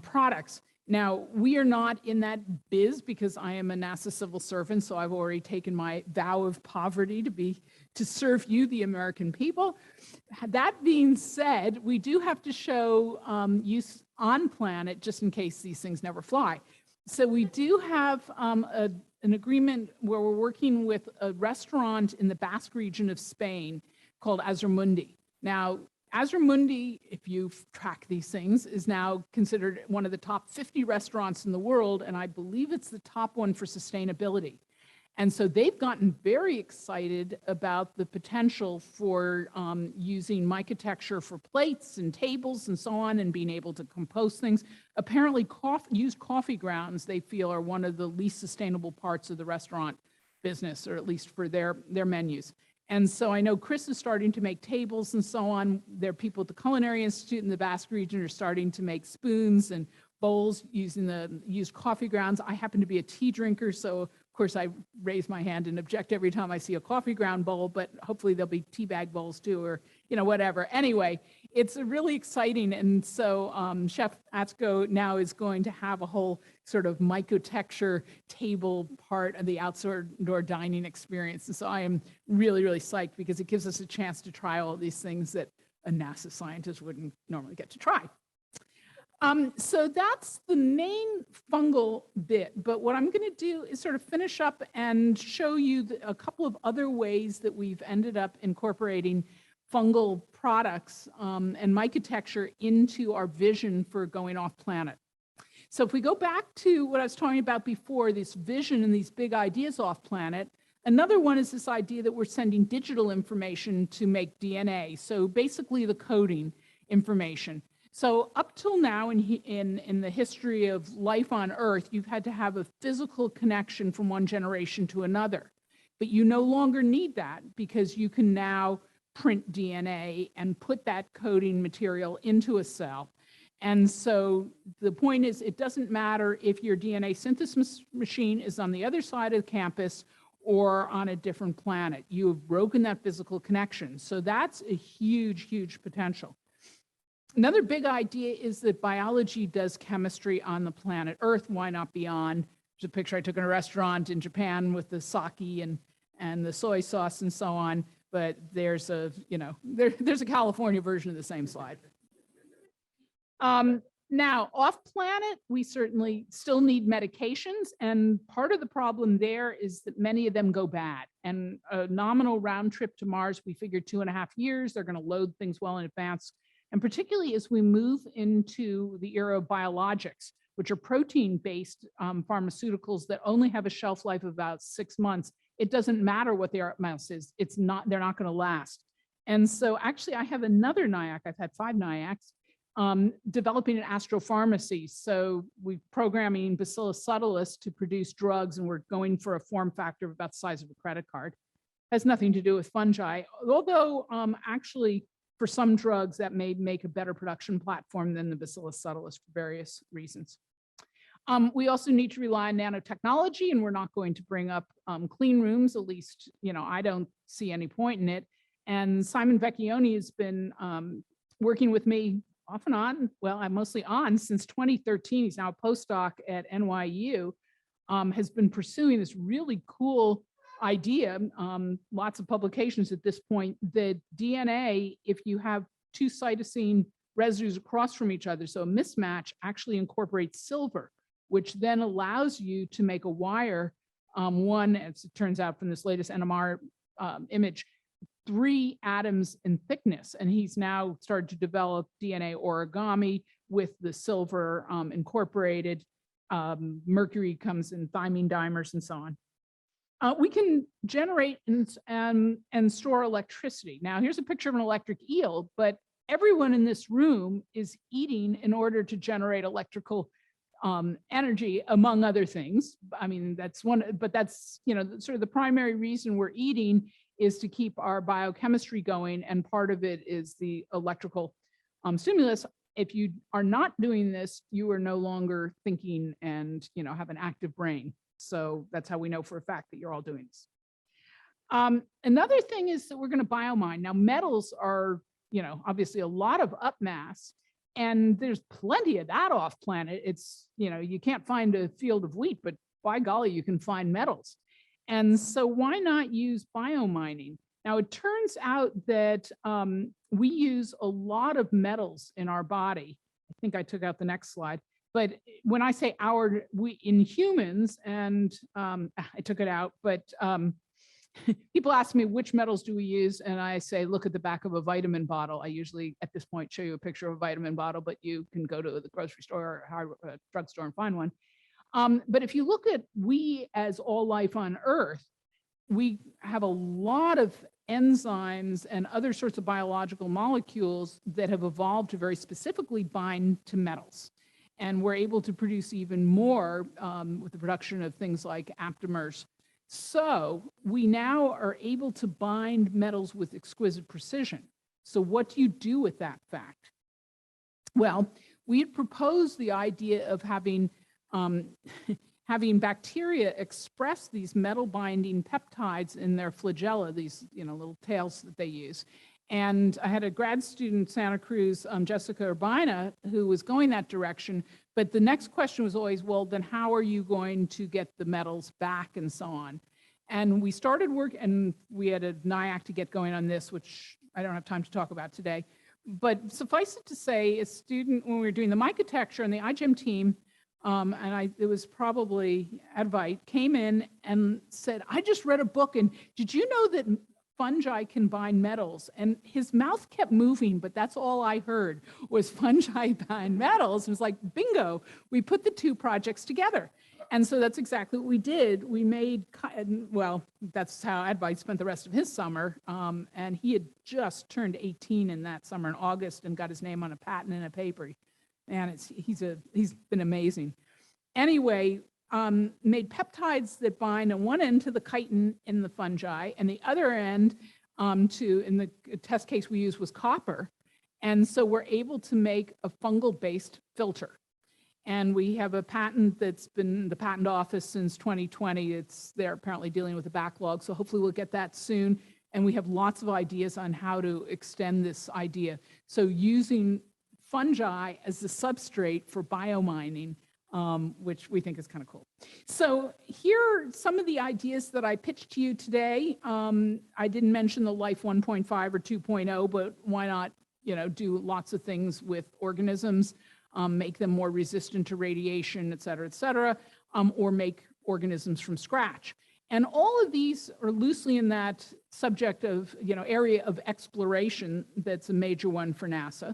products. Now, we are not in that biz because I am a NASA civil servant, so I've already taken my vow of poverty to serve you, the American people. That being said, we do have to show use on planet just in case these things never fly. So we do have an agreement where we're working with a restaurant in the Basque region of Spain called Azurmundi. Now, Azurmundi, if you track these things, is now considered one of the top 50 restaurants in the world, and I believe it's the top one for sustainability. And so they've gotten very excited about the potential for using Mycotecture for plates and tables and so on, and being able to compost things. Apparently, used coffee grounds, they feel, are one of the least sustainable parts of the restaurant business, or at least for their menus. And so I know Chris is starting to make tables and so on. There are people at the Culinary Institute in the Basque region are starting to make spoons and bowls using the used coffee grounds. I happen to be a tea drinker, so of course I raise my hand and object every time I see a coffee ground bowl, but hopefully there'll be tea bag bowls too, or, you know, whatever. Anyway, it's really exciting. And so Chef Atsko now is going to have a whole sort of Mycotecture table part of the outdoor dining experience. And so I am really, really psyched because it gives us a chance to try all these things that a NASA scientist wouldn't normally get to try. So that's the main fungal bit, but what I'm going to do is sort of finish up and show you a couple of other ways that we've ended up incorporating fungal products and Mycotecture into our vision for going off planet. So if we go back to what I was talking about before, this vision and these big ideas off planet, another one is this idea that we're sending digital information to make DNA. So basically the coding information. So up till now in the history of life on Earth, you've had to have a physical connection from one generation to another. But you no longer need that because you can now print DNA and put that coding material into a cell. And so the point is, it doesn't matter if your DNA synthesis machine is on the other side of the campus or on a different planet. You have broken that physical connection. So that's a huge, huge potential. Another big idea is that biology does chemistry on the planet Earth. Why not beyond? a picture I took in a restaurant in Japan with the sake and the soy sauce and so on. But there's a, there's a California version of the same slide. Now, off planet, we certainly still need medications. And part of the problem there is that many of them go bad. And a nominal round trip to Mars, we figured 2.5 years, they're going to load things well in advance. And particularly as we move into the era of biologics, which are protein-based pharmaceuticals that only have a shelf life of about 6 months, it doesn't matter what the mouse is. They're not going to last. And so actually, I have another NIAC. I've had 5 NIACs. Developing an astropharmacy. So we're programming Bacillus subtilis to produce drugs, and we're going for a form factor of about the size of a credit card. Has nothing to do with fungi, although actually for some drugs that may make a better production platform than the Bacillus subtilis for various reasons. We also need to rely on nanotechnology, and we're not going to bring up clean rooms, at least, I don't see any point in it. And Simon Vecchione has been working with me off and on. Well, I'm mostly on since 2013. He's now a postdoc at NYU, has been pursuing this really cool idea, lots of publications at this point, that DNA, if you have 2 cytosine residues across from each other, so a mismatch, actually incorporates silver, which then allows you to make a wire, one, as it turns out from this latest NMR image, 3 atoms in thickness. And he's now started to develop DNA origami with the silver incorporated. Mercury comes in thymine dimers and so on. We can generate and store electricity. Now, here's a picture of an electric eel, but everyone in this room is eating in order to generate electrical energy, among other things. I mean, that's one, but that's, sort of the primary reason we're eating is to keep our biochemistry going. And part of it is the electrical stimulus. If you are not doing this, you are no longer thinking and, have an active brain. So that's how we know for a fact that you're all doing this. Another thing is that we're going to biomine. Now, metals are, obviously a lot of up mass, and there's plenty of that off planet. It's, you can't find a field of wheat, but by golly, you can find metals. And so why not use biomining? Now, it turns out that we use a lot of metals in our body. I think I took out the next slide. But when I say we in humans, and I took it out, but people ask me which metals do we use, and I say, look at the back of a vitamin bottle. I usually, at this point, show you a picture of a vitamin bottle, but you can go to the grocery store or drugstore and find one. But if you look at we as all life on Earth, we have a lot of enzymes and other sorts of biological molecules that have evolved to very specifically bind to metals. And we're able to produce even more with the production of things like aptamers. So we now are able to bind metals with exquisite precision. So what do you do with that fact? Well, we had proposed the idea of having bacteria express these metal binding peptides in their flagella, these little tails that they use. And I had a grad student, Santa Cruz, Jessica Urbina, who was going that direction. But the next question was always, well, then how are you going to get the metals back and so on? And we started work, and we had a NIAC to get going on this, which I don't have time to talk about today. But suffice it to say, a student, when we were doing the Mycotecture, and the iGEM team, it was probably Advite, came in and said, I just read a book, and did you know that fungi can bind metals? And his mouth kept moving, but that's all I heard was fungi bind metals. It was like, bingo, we put the 2 projects together. And so that's exactly what we did. We made, well, that's how Advite spent the rest of his summer. And he had just turned 18 in that summer in August and got his name on a patent in a paper. And he's been amazing. Anyway, made peptides that bind on one end to the chitin in the fungi, and the other end in the test case we used was copper. And so we're able to make a fungal-based filter. And we have a patent that's been in the patent office since 2020. They're apparently dealing with a backlog, so hopefully we'll get that soon. And we have lots of ideas on how to extend this idea. So using fungi as the substrate for biomining which we think is kind of cool. So here are some of the ideas that I pitched to you today. I didn't mention the Life 1.5 or 2.0, but why not, do lots of things with organisms, make them more resistant to radiation, et cetera, or make organisms from scratch. And all of these are loosely in that subject of, area of exploration that's a major one for NASA.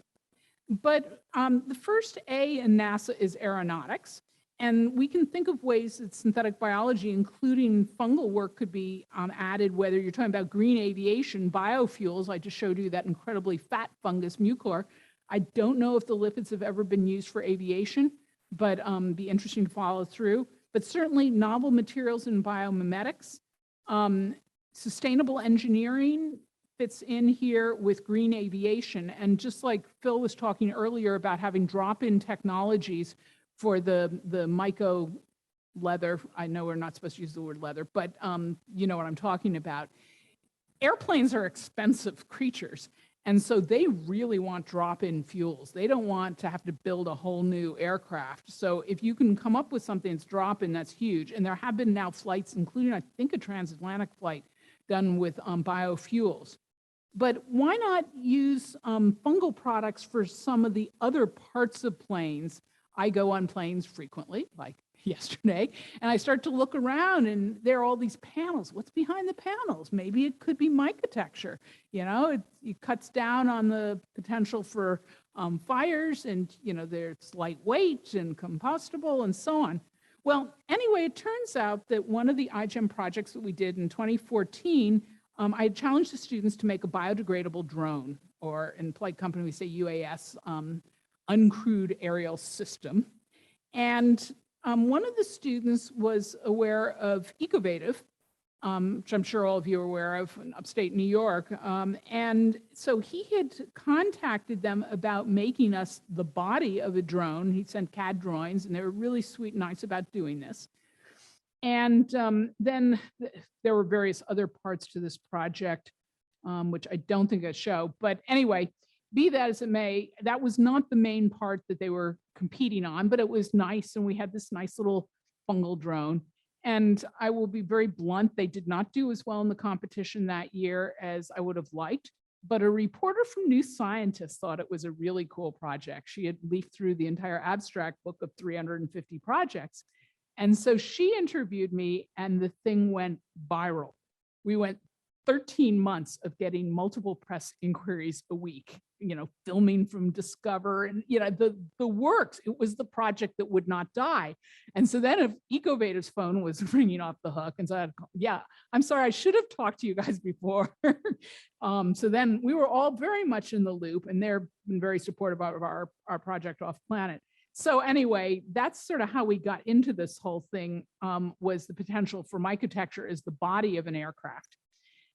But the first A in NASA is aeronautics. And we can think of ways that synthetic biology, including fungal work, could be added, whether you're talking about green aviation, biofuels. I just showed you that incredibly fat fungus, mucor. I don't know if the lipids have ever been used for aviation, but be interesting to follow through. But certainly novel materials in biomimetics, sustainable engineering fits in here with green aviation. And just like Phil was talking earlier about having drop-in technologies for the myco leather, I know we're not supposed to use the word leather, but you know what I'm talking about. Airplanes are expensive creatures. And so they really want drop-in fuels. They don't want to have to build a whole new aircraft. So if you can come up with something that's drop-in, that's huge. And there have been now flights, including I think a transatlantic flight, done with biofuels. But why not use fungal products for some of the other parts of planes? I go on planes frequently, like yesterday, and I start to look around and there are all these panels. What's behind the panels? Maybe it could be mycotecture. It cuts down on the potential for fires, and there's lightweight and compostable and so on. Well, anyway, it turns out that one of the iGEM projects that we did in 2014, I had challenged the students to make a biodegradable drone, or in polite company we say UAS, uncrewed aerial system. And one of the students was aware of Ecovative, which I'm sure all of you are aware of in upstate New York. And so he had contacted them about making us the body of a drone. He sent CAD drawings, and they were really sweet and nice about doing this. And then there were various other parts to this project, which I don't think I show. But anyway, be that as it may, that was not the main part that they were competing on, but it was nice. And we had this nice little fungal drone. And I will be very blunt, they did not do as well in the competition that year as I would have liked. But a reporter from New Scientist thought it was a really cool project. She had leafed through the entire abstract book of 350 projects. And so she interviewed me, and the thing went viral. We went 13 months of getting multiple press inquiries a week, filming from Discover, and the works. It was the project that would not die. And so then if Ecovative's phone was ringing off the hook, and so I had, yeah, I'm sorry, I should have talked to you guys before. So then we were all very much in the loop, and they've been very supportive of our project Off Planet. So anyway, that's sort of how we got into this whole thing, was the potential for Mycotecture as the body of an aircraft.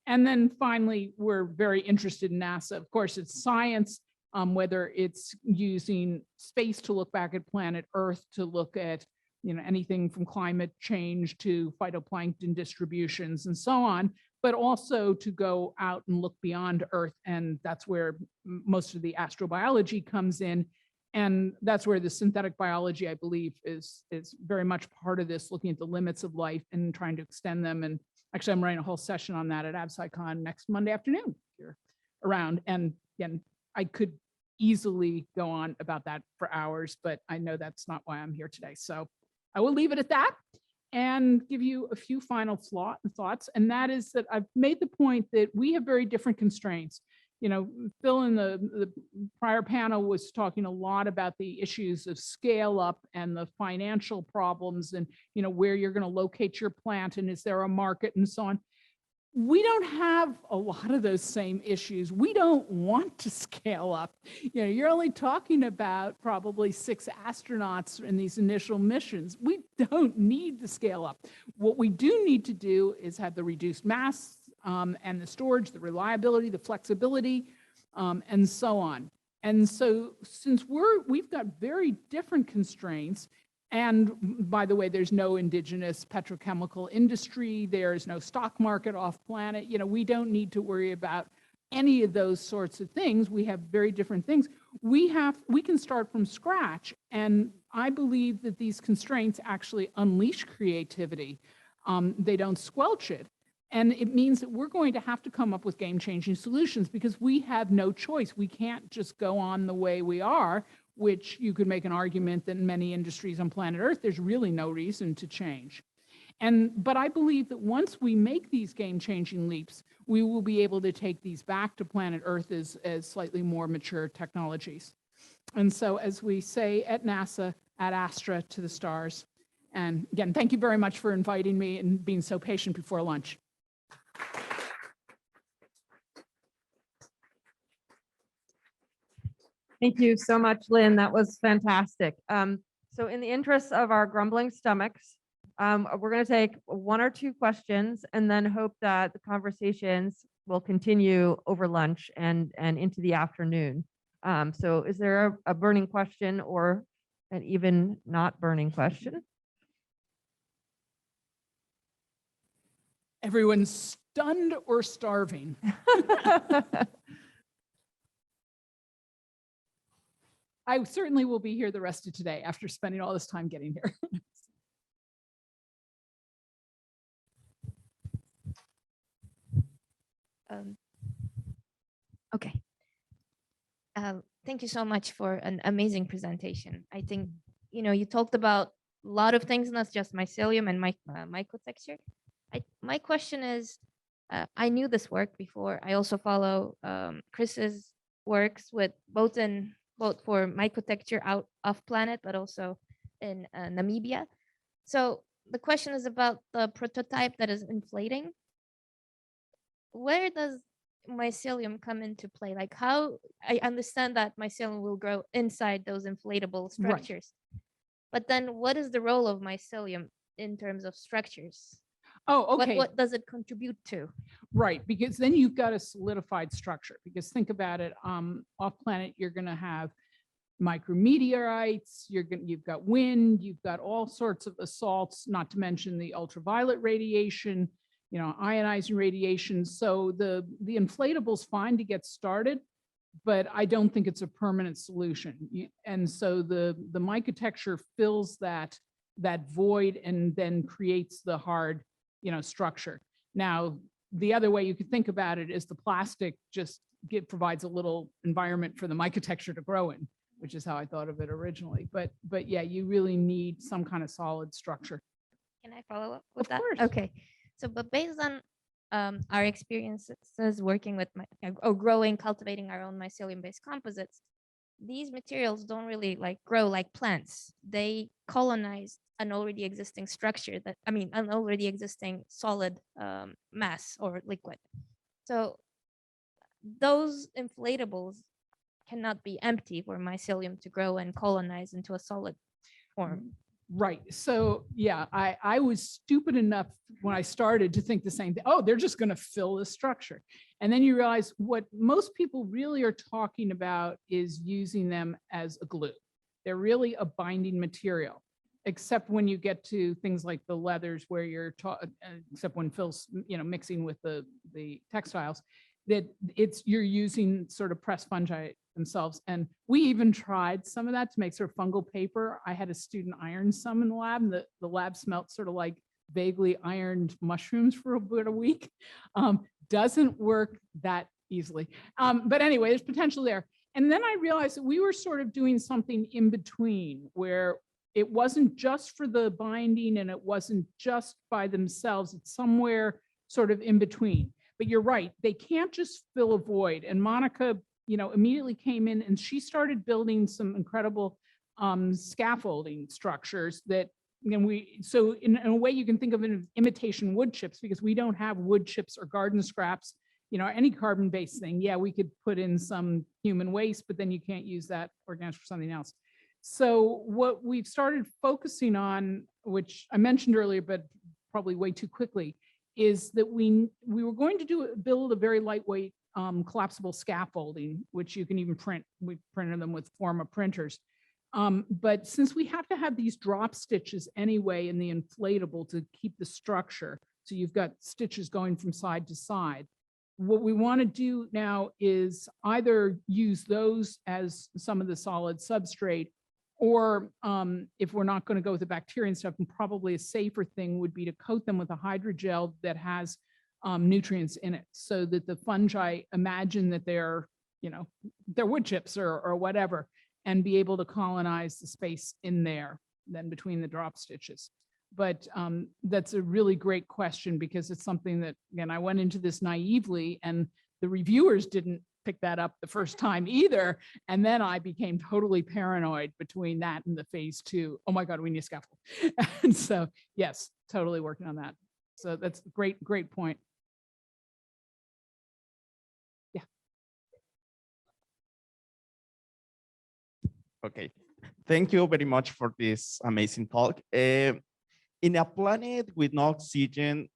And then finally, we're very interested in NASA. Of course, it's science, whether it's using space to look back at planet Earth, to look at anything from climate change to phytoplankton distributions and so on, but also to go out and look beyond Earth. And that's where most of the astrobiology comes in. And that's where the synthetic biology, I believe, is very much part of this, looking at the limits of life and trying to extend them. And actually, I'm writing a whole session on that at AbSciCon next Monday afternoon, if you're around. And again, I could easily go on about that for hours, but I know that's not why I'm here today. So I will leave it at that and give you a few final thoughts. And that is that I've made the point that we have very different constraints. Phil in the prior panel was talking a lot about the issues of scale up and the financial problems, and where you're going to locate your plant, and is there a market, and so on. We don't have a lot of those same issues. We don't want to scale up. You're only talking about probably 6 astronauts in these initial missions. We don't need to scale up. What we do need to do is have the reduced mass, and the storage, the reliability, the flexibility, and so on. And so since we've got very different constraints, and by the way, there's no indigenous petrochemical industry, there's no stock market off planet, we don't need to worry about any of those sorts of things. We have very different things. We can start from scratch, and I believe that these constraints actually unleash creativity. They don't squelch it. And it means that we're going to have to come up with game-changing solutions because we have no choice. We can't just go on the way we are, which you could make an argument that in many industries on planet Earth, there's really no reason to change. But I believe that once we make these game-changing leaps, we will be able to take these back to planet Earth as slightly more mature technologies. And so as we say at NASA, ad astra to the stars. And again, thank you very much for inviting me and being so patient before lunch. Thank you so much, Lynn. That was fantastic. So in the interest of our grumbling stomachs, we're going to take 1 or 2 questions and then hope that the conversations will continue over lunch and into the afternoon. So is there a burning question or an even not burning question? Everyone's stunned or starving. I certainly will be here the rest of today after spending all this time getting here. Okay. Thank you so much for an amazing presentation. I think, you talked about a lot of things, not just mycelium and mycotecture. My question is, I knew this work before. I also follow Chris's works with both for mycotecture out off planet, but also in Namibia. So the question is about the prototype that is inflating. Where does mycelium come into play? Like, how I understand that mycelium will grow inside those inflatable structures, but then what is the role of mycelium in terms of structures? Oh, okay. What does it contribute to? Right, because then you've got a solidified structure. Because think about it, off planet, you're going to have micrometeorites, you've got wind, you've got all sorts of assaults, not to mention the ultraviolet radiation, ionizing radiation. So the inflatable's fine to get started, but I don't think it's a permanent solution. And so the mycotecture fills that void and then creates the hard, structure. Now, the other way you could think about it is the plastic just provides a little environment for the mycotecture to grow in, which is how I thought of it originally. But yeah, you really need some kind of solid structure. Can I follow up with that? Of course. Okay. So, but based on our experiences working with growing, cultivating our own mycelium-based composites, these materials don't really grow like plants. They colonize an already existing structure an already existing solid mass or liquid. So those inflatables cannot be empty for mycelium to grow and colonize into a solid form. Right. So yeah, I was stupid enough when I started to think the same thing. Oh, they're just going to fill the structure. And then you realize what most people really are talking about is using them as a glue. They're really a binding material, except when you get to things like the leathers where you're except when Phil's, mixing with the textiles, that you're using sort of pressed fungi themselves. And we even tried some of that to make sort of fungal paper. I had a student iron some in the lab, and the lab smelled sort of like vaguely ironed mushrooms for about a week. Doesn't work that easily. But anyway, there's potential there. And then I realized that we were sort of doing something in between where it wasn't just for the binding and it wasn't just by themselves. It's somewhere sort of in between. But you're right, they can't just fill a void. And Monica, immediately came in and she started building some incredible scaffolding structures that, so in a way you can think of it as imitation wood chips, because we don't have wood chips or garden scraps, any carbon-based thing. Yeah, we could put in some human waste, but then you can't use that organics for something else. So what we've started focusing on, which I mentioned earlier, but probably way too quickly, is that we were going to build a very lightweight collapsible scaffolding, which you can even print. We printed them with Forma printers. But since we have to have these drop stitches anyway in the inflatable to keep the structure, so you've got stitches going from side to side, what we want to do now is either use those as some of the solid substrate, Or if we're not going to go with the bacteria and stuff, and probably a safer thing would be to coat them with a hydrogel that has nutrients in it, so that the fungi imagine that they're, they're wood chips or whatever, and be able to colonize the space in there, then between the drop stitches. But that's a really great question, because it's something that, again, I went into this naively, and the reviewers didn't pick that up the first time either. And then I became totally paranoid between that and the phase 2. Oh my God, we need a scaffold. And so, yes, totally working on that. So that's a great point. Yeah. Okay. Thank you very much for this amazing talk. In a planet with no oxygen,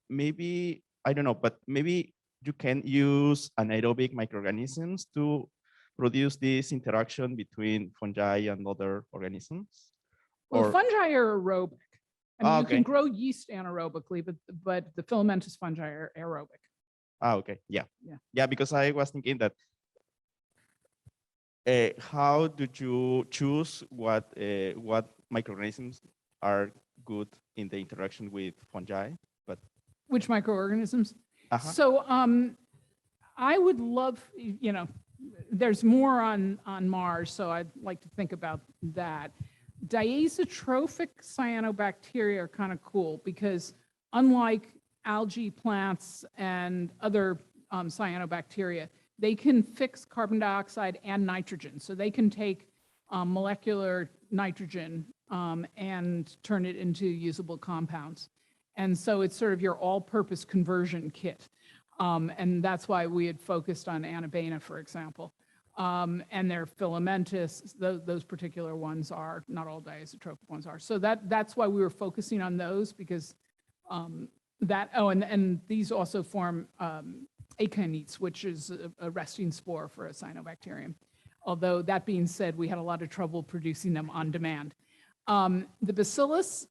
maybe, I don't know, but maybe you can use anaerobic microorganisms to produce this interaction between fungi and other organisms? Well, Or, fungi are aerobic. I mean, you okay. can grow yeast anaerobically, but the filamentous fungi are aerobic. Okay, yeah. Yeah. Yeah, because I was thinking that how do you choose what microorganisms are good in the interaction with fungi? But Which microorganisms? So I would love, there's more on Mars, so I'd like to think about that. Diazotrophic cyanobacteria are kind of cool, because unlike algae, plants, and other cyanobacteria, they can fix carbon dioxide and nitrogen. So they can take molecular nitrogen and turn it into usable compounds. And so it's sort of your all-purpose conversion kit. And that's why we had focused on Anabaena, for example. And their filamentous, those particular ones are, not all diazotrophic ones are. So that's why we were focusing on those, because and these also form aconites, which is a resting spore for a cyanobacterium. Although that being said, we had a lot of trouble producing them on demand. The bacillus,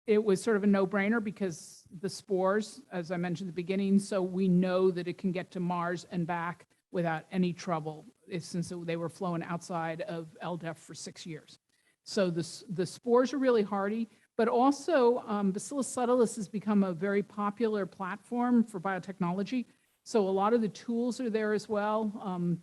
it was sort of a no-brainer, because the spores, as I mentioned at the beginning, so we know that it can get to Mars and back without any trouble, since they were flown outside of LDEF for 6 years. So the spores are really hardy, but also Bacillus subtilis has become a very popular platform for biotechnology. So a lot of the tools are there as well.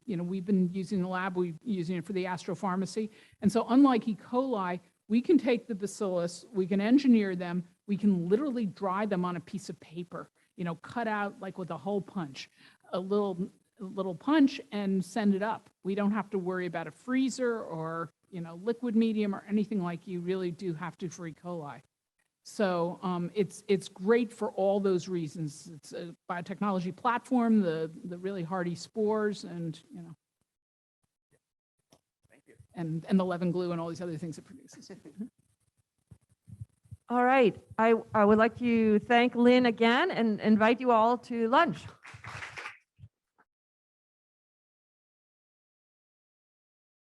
We've been using the lab, we're using it for the astropharmacy. And so unlike E. coli, we can take the bacillus, we can engineer them, we can literally dry them on a piece of paper, cut out like with a hole punch, a little punch, and send it up. We don't have to worry about a freezer or, liquid medium or anything like you really do have to for E. coli. So it's great for all those reasons. It's a biotechnology platform, the really hardy spores, and, and the leaven glue and all these other things it produces. All right. I would like to thank Lynn again and invite you all to lunch.